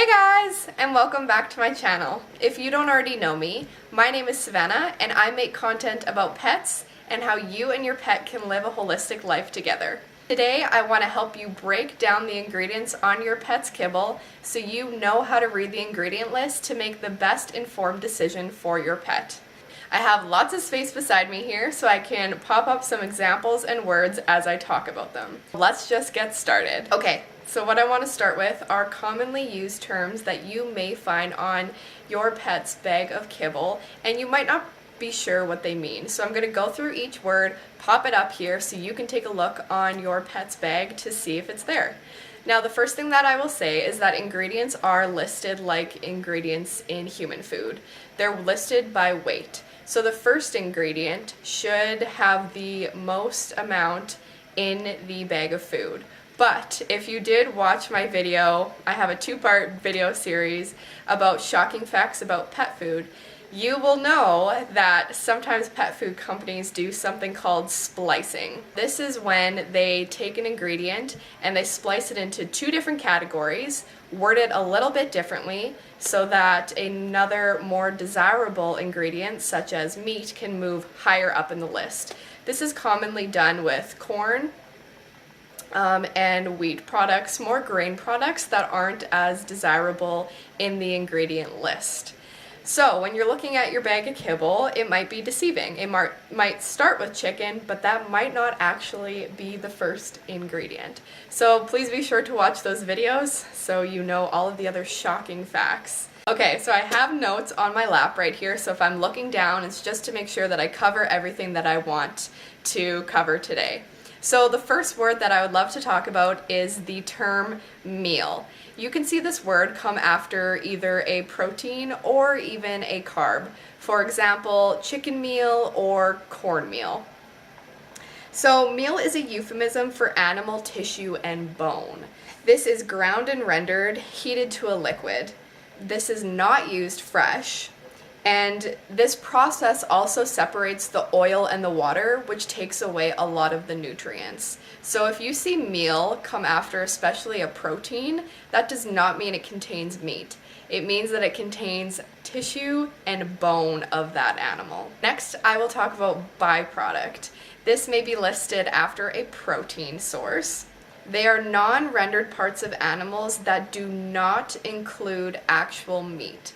Hey guys, and welcome back to my channel. If you don't already know me, my name is Savana and I make content about pets and how you and your pet can live a holistic life together. Today I want to help you break down the ingredients on your pet's kibble so you know how to read the ingredient list to make the best informed decision for your pet. I have lots of space beside me here so I can pop up some examples and words as I talk about them. Let's just get started. Okay, so what I want to start with are commonly used terms that you may find on your pet's bag of kibble and you might not be sure what they mean. So I'm going to go through each word, pop it up here so you can take a look on your pet's bag to see if it's there. Now the first thing that I will say is that ingredients are listed like ingredients in human food. They're listed by weight. So the first ingredient should have the most amount in the bag of food. But if you did watch my video, I have a two-part video series about shocking facts about pet food, you will know that sometimes pet food companies do something called splicing. This is when they take an ingredient and they splice it into two different categories, word it a little bit differently so that another more desirable ingredient such as meat can move higher up in the list. This is commonly done with corn and wheat products, more grain products that aren't as desirable in the ingredient list. So when you're looking at your bag of kibble, it might be deceiving. It might start with chicken, but that might not actually be the first ingredient. So please be sure to watch those videos so you know all of the other shocking facts. Okay, so I have notes on my lap right here, so if I'm looking down, it's just to make sure that I cover everything that I want to cover today. So the first word that I would love to talk about is the term meal. You can see this word come after either a protein or even a carb. For example, chicken meal or cornmeal. So meal is a euphemism for animal tissue and bone. This is ground and rendered, heated to a liquid. This is not used fresh. And this process also separates the oil and the water, which takes away a lot of the nutrients. So if you see meal come after especially a protein, that does not mean it contains meat. It means that it contains tissue and bone of that animal. Next, I will talk about byproduct. This may be listed after a protein source. They are non-rendered parts of animals that do not include actual meat.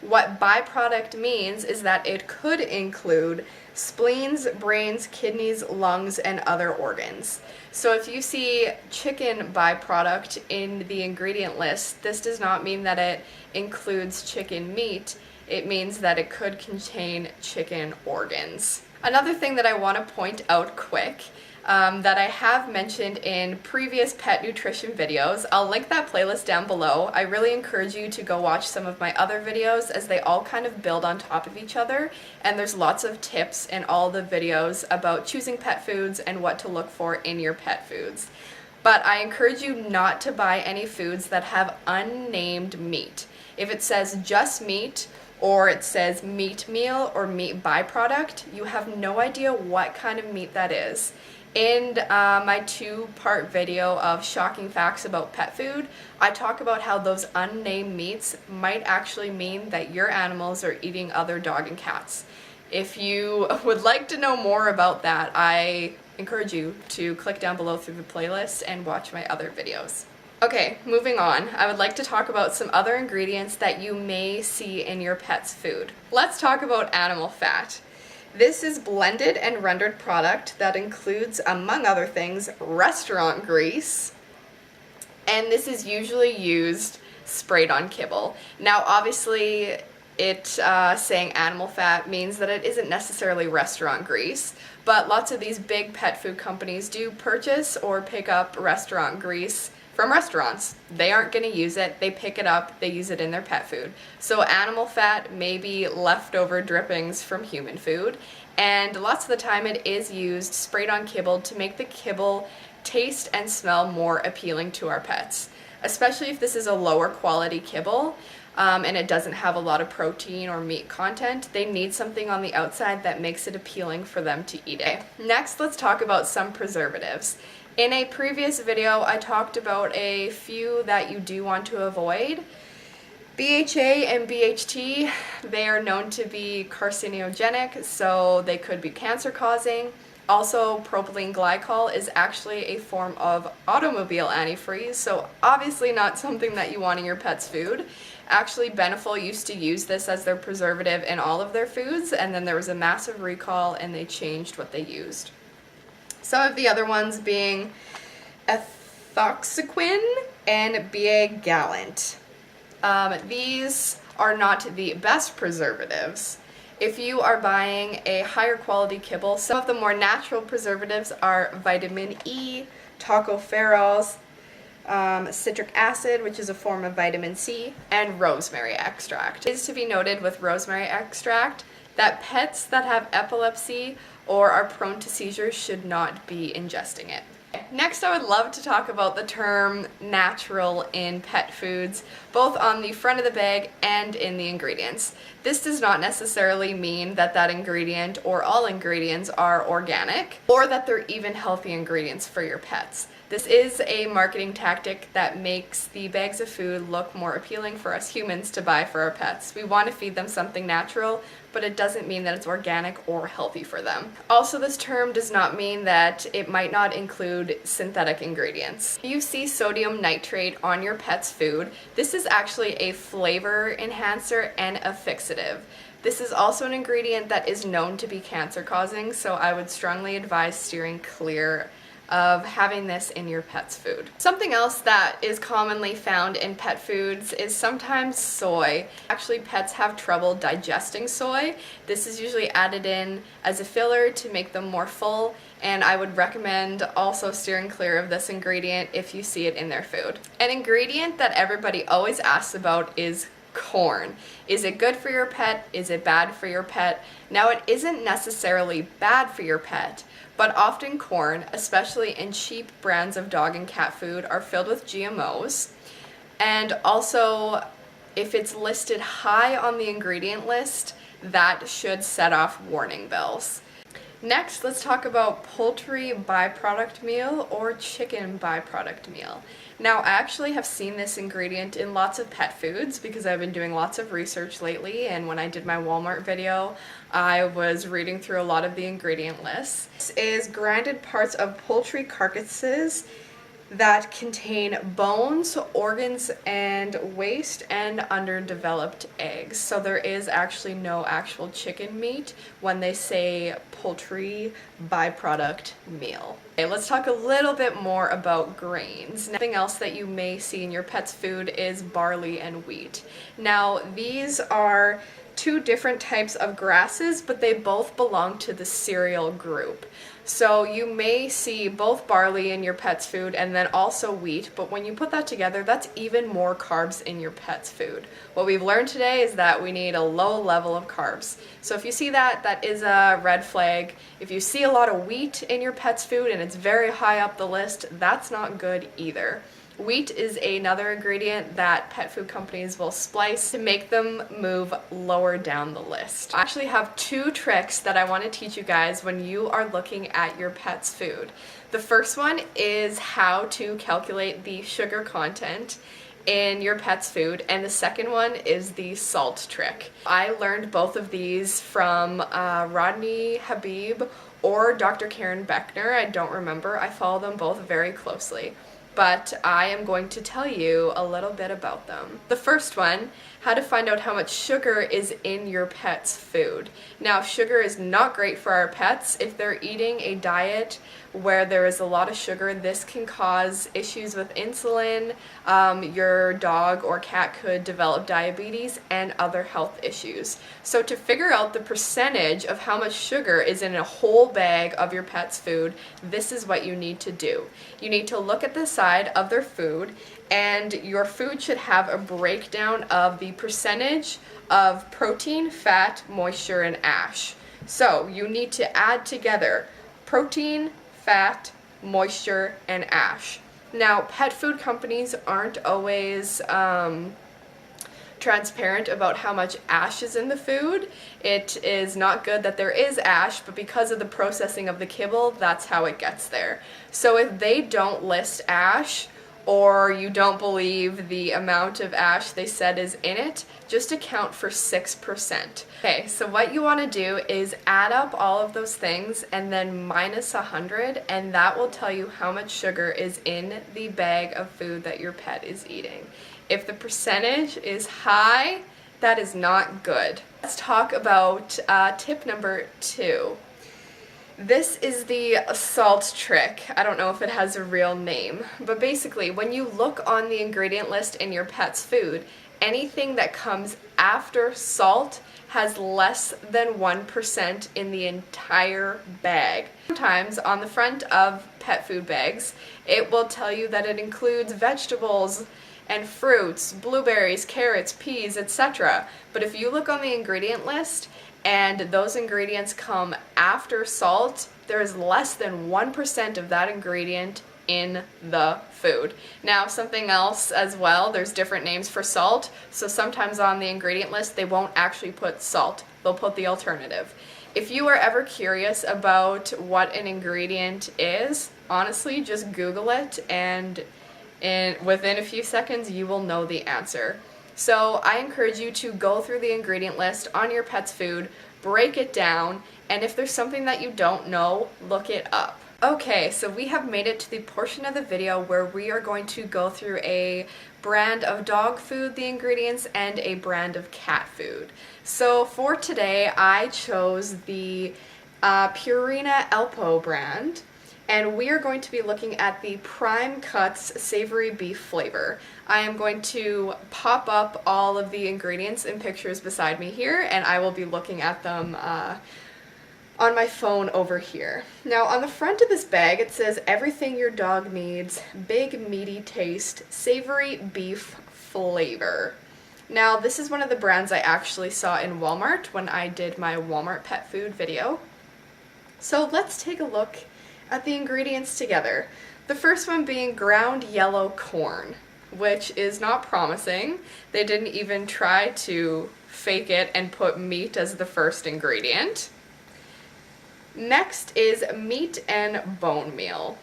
What byproduct means is that it could include spleens, brains, kidneys, lungs, and other organs. So if you see chicken byproduct in the ingredient list, this does not mean that it includes chicken meat. It means that it could contain chicken organs. Another thing that I want to point out quick that I have mentioned in previous pet nutrition videos. I'll link that playlist down below. I really encourage you to go watch some of my other videos as they all kind of build on top of each other, and there's lots of tips in all the videos about choosing pet foods and what to look for in your pet foods. But I encourage you not to buy any foods that have unnamed meat. If it says just meat, or it says meat meal or meat byproduct, you have no idea what kind of meat that is. In my two-part video of shocking facts about pet food, I talk about how those unnamed meats might actually mean that your animals are eating other dog and cats. If you would like to know more about that, I encourage you to click down below through the playlist and watch my other videos. Okay, moving on, I would like to talk about some other ingredients that you may see in your pet's food. Let's talk about animal fat. This is blended and rendered product that includes, among other things, restaurant grease, and this is usually used sprayed on kibble. Now obviously it saying animal fat means that it isn't necessarily restaurant grease, but lots of these big pet food companies do purchase or pick up restaurant grease from restaurants. They aren't going to use it, they pick it up, they use it in their pet food. So animal fat may be leftover drippings from human food, and lots of the time it is used sprayed on kibble to make the kibble taste and smell more appealing to our pets. Especially if this is a lower quality kibble and it doesn't have a lot of protein or meat content, they need something on the outside that makes it appealing for them to eat it. Next, let's talk about some preservatives. In a previous video, I talked about a few that you do want to avoid. BHA and BHT, they are known to be carcinogenic, so they could be cancer causing. Also, propylene glycol is actually a form of automobile antifreeze, so obviously not something that you want in your pet's food. Actually, Beneful used to use this as their preservative in all of their foods, and then there was a massive recall and they changed what they used. Some of the other ones being ethoxyquin and BA gallant. These are not the best preservatives. If you are buying a higher quality kibble, some of the more natural preservatives are vitamin E, tocopherols, citric acid, which is a form of vitamin C, and rosemary extract. It is to be noted with rosemary extract that pets that have epilepsy or are prone to seizures should not be ingesting it. Next, I would love to talk about the term natural in pet foods, both on the front of the bag and in the ingredients. This does not necessarily mean that that ingredient or all ingredients are organic, or that they're even healthy ingredients for your pets. This is a marketing tactic that makes the bags of food look more appealing for us humans to buy for our pets. We want to feed them something natural, but it doesn't mean that it's organic or healthy for them. Also, this term does not mean that it might not include synthetic ingredients. If you see sodium nitrate on your pet's food, this is actually a flavor enhancer and a fixative. This is also an ingredient that is known to be cancer causing, so I would strongly advise steering clear of having this in your pet's food. Something else that is commonly found in pet foods is sometimes soy. Actually, pets have trouble digesting soy. This is usually added in as a filler to make them more full, and I would recommend also steering clear of this ingredient if you see it in their food. An ingredient that everybody always asks about is corn. Is it good for your pet? Is it bad for your pet? Now, it isn't necessarily bad for your pet, but often corn, especially in cheap brands of dog and cat food, are filled with GMOs. And also, if it's listed high on the ingredient list, that should set off warning bells. Next, let's talk about poultry byproduct meal or chicken byproduct meal. Now, I actually have seen this ingredient in lots of pet foods because I've been doing lots of research lately, and when I did my Walmart video, I was reading through a lot of the ingredient lists. This is grinded parts of poultry carcasses that contain bones, organs, and waste, and underdeveloped eggs. So there is actually no actual chicken meat when they say poultry byproduct meal. Okay, let's talk a little bit more about grains. Something else that you may see in your pet's food is barley and wheat. Now, these are two different types of grasses, but they both belong to the cereal group. So you may see both barley in your pet's food and then also wheat, but when you put that together, that's even more carbs in your pet's food. What we've learned today is that we need a low level of carbs. So if you see that, that is a red flag. If you see a lot of wheat in your pet's food and it's very high up the list, that's not good either. Wheat is another ingredient that pet food companies will splice to make them move lower down the list. I actually have two tricks that I want to teach you guys when you are looking at your pet's food. The first one is how to calculate the sugar content in your pet's food, and the second one is the salt trick. I learned both of these from Rodney Habib or Dr. Karen Beckner. I don't remember. I follow them both very closely, but I am going to tell you a little bit about them. The first one, how to find out how much sugar is in your pet's food. Now, sugar is not great for our pets. If they're eating a diet where there is a lot of sugar, this can cause issues with insulin. Your dog or cat could develop diabetes and other health issues. So to figure out the percentage of how much sugar is in a whole bag of your pet's food, this is what you need to do. You need to look at the side of their food, and your food should have a breakdown of the percentage of protein, fat, moisture, and ash. So you need to add together protein, fat, moisture, and ash. Now, pet food companies aren't always transparent about how much ash is in the food. It is not good that there is ash, but because of the processing of the kibble, that's how it gets there. So if they don't list ash, or you don't believe the amount of ash they said is in it, just account for 6%. Okay, so what you want to do is add up all of those things and then minus 100, and that will tell you how much sugar is in the bag of food that your pet is eating. If the percentage is high, that is not good. Let's talk about tip number 2. This is the salt trick. I don't know if it has a real name, but basically when you look on the ingredient list in your pet's food, anything that comes after salt has less than 1% in the entire bag. Sometimes on the front of pet food bags, it will tell you that it includes vegetables and fruits, blueberries, carrots, peas, etc. But if you look on the ingredient list, and those ingredients come after salt, there is less than 1% of that ingredient in the food. Now, something else as well, there's different names for salt, so sometimes on the ingredient list they won't actually put salt, they'll put the alternative. If you are ever curious about what an ingredient is, honestly, just Google it, and within a few seconds you will know the answer. So I encourage you to go through the ingredient list on your pet's food, break it down, and if there's something that you don't know, look it up. Okay, so we have made it to the portion of the video where we are going to go through a brand of dog food, the ingredients, and a brand of cat food. So for today, I chose the Purina Elpo brand. And we are going to be looking at the Prime Cuts Savory Beef flavor. I am going to pop up all of the ingredients and pictures beside me here, and I will be looking at them on my phone over here. Now, on the front of this bag, it says, everything your dog needs, big meaty taste, savory beef flavor. Now, this is one of the brands I actually saw in Walmart when I did my Walmart pet food video. So let's take a look at the ingredients together. The first one being ground yellow corn, which is not promising. They didn't even try to fake it and put meat as the first ingredient. Next is meat and bone meal.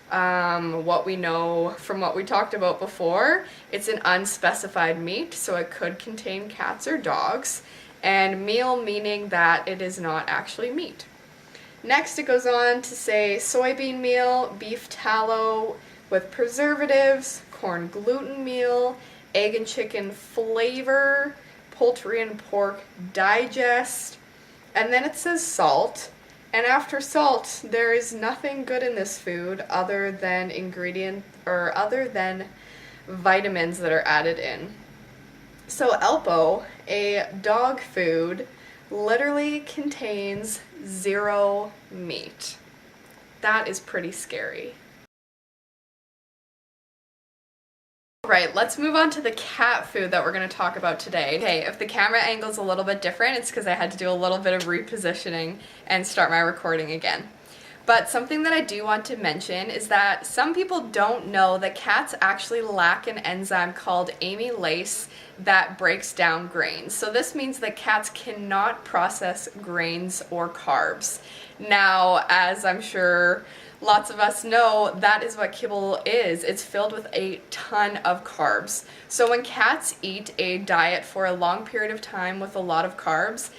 What we know from what we talked about before, it's an unspecified meat, so it could contain cats or dogs, and meal meaning that it is not actually meat. Next, it goes on to say soybean meal, beef tallow with preservatives, corn gluten meal, egg and chicken flavor, poultry and pork digest, and then it says salt. And after salt, there is nothing good in this food other than vitamins that are added in. So Elpo, a dog food, literally contains 0 meat. That is pretty scary. Alright, let's move on to the cat food that we're going to talk about today. Okay, if the camera angle is a little bit different, it's because I had to do a little bit of repositioning and start my recording again. But something that I do want to mention is that some people don't know that cats actually lack an enzyme called amylase that breaks down grains. So this means that cats cannot process grains or carbs. Now, as I'm sure lots of us know, that is what kibble is. It's filled with a ton of carbs. So when cats eat a diet for a long period of time with a lot of carbs,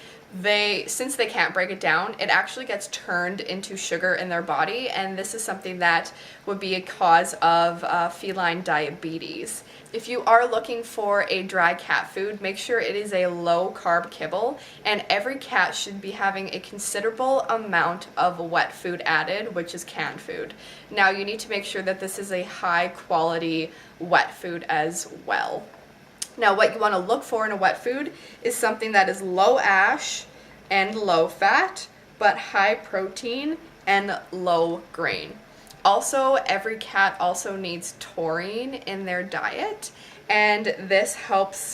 since they can't break it down, it actually gets turned into sugar in their body, and this is something that would be a cause of feline diabetes. If you are looking for a dry cat food, make sure it is a low carb kibble, and every cat should be having a considerable amount of wet food added, which is canned food. Now you need to make sure that this is a high quality wet food as well. Now what you want to look for in a wet food is something that is low ash and low fat, but high protein and low grain. Also, every cat also needs taurine in their diet, and this helps,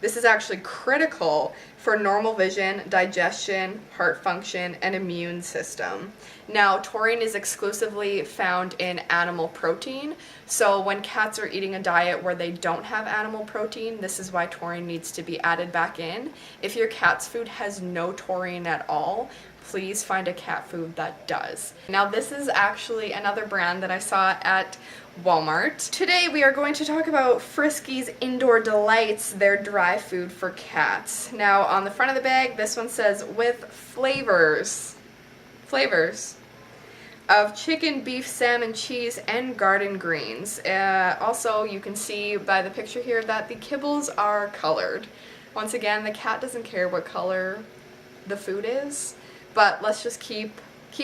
this is actually critical for normal vision, digestion, heart function, and immune system. Now, taurine is exclusively found in animal protein, so when cats are eating a diet where they don't have animal protein, this is why taurine needs to be added back in. If your cat's food has no taurine at all, please find a cat food that does. Now, this is actually another brand that I saw at Walmart. Today we are going to talk about Friskies Indoor Delights, their dry food for cats. Now, on the front of the bag, this one says with flavors of chicken, beef, salmon, cheese, and garden greens. Also, you can see by the picture here that the kibbles are colored. Once again, the cat doesn't care what color the food is, but let's just keep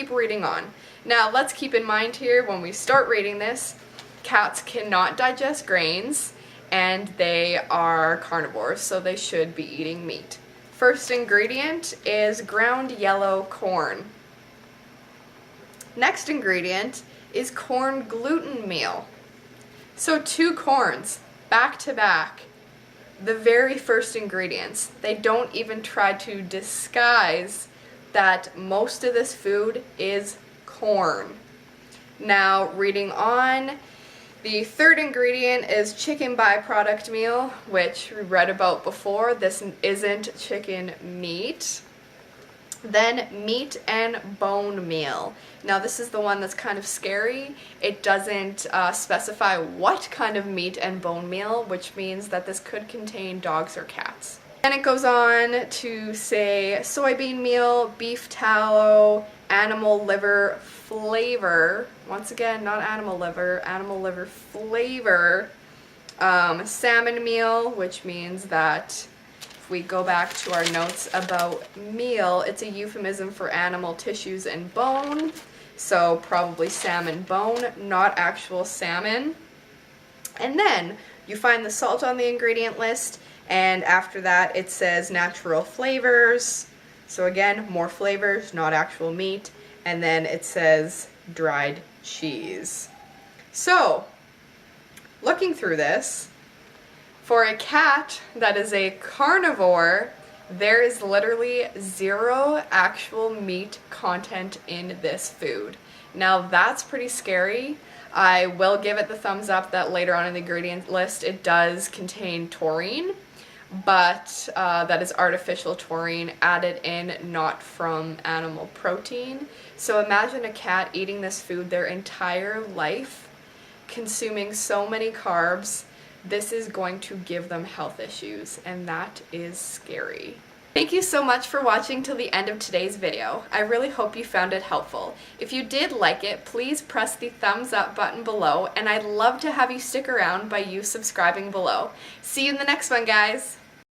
reading on. Now, let's keep in mind here when we start reading this, cats cannot digest grains, and they are carnivores, so they should be eating meat. First ingredient is ground yellow corn. Next ingredient is corn gluten meal. So 2 corns, back to back. The very first ingredients. They don't even try to disguise that most of this food is corn. Now, reading on, the third ingredient is chicken byproduct meal, which we read about before. This isn't chicken meat. Then meat and bone meal. Now, this is the one that's kind of scary. It doesn't specify what kind of meat and bone meal, which means that this could contain dogs or cats. Then it goes on to say soybean meal, beef tallow, animal liver flavor. Once again, not animal liver flavor. Salmon meal, which means that if we go back to our notes about meal, it's a euphemism for animal tissues and bone. So probably salmon bone, not actual salmon. And then you find the salt on the ingredient list, and after that it says natural flavors. So again, more flavors, not actual meat. And then it says dried cheese. So, looking through this, for a cat that is a carnivore, there is literally 0 actual meat content in this food. Now, that's pretty scary. I will give it the thumbs up that later on in the ingredient list it does contain taurine, but that is artificial taurine added in, not from animal protein. So imagine a cat eating this food their entire life, consuming so many carbs. This is going to give them health issues, and that is scary. Thank you so much for watching till the end of today's video. I really hope you found it helpful. If you did like it, please press the thumbs up button below, and I'd love to have you stick around by you subscribing below. See you in the next one, guys!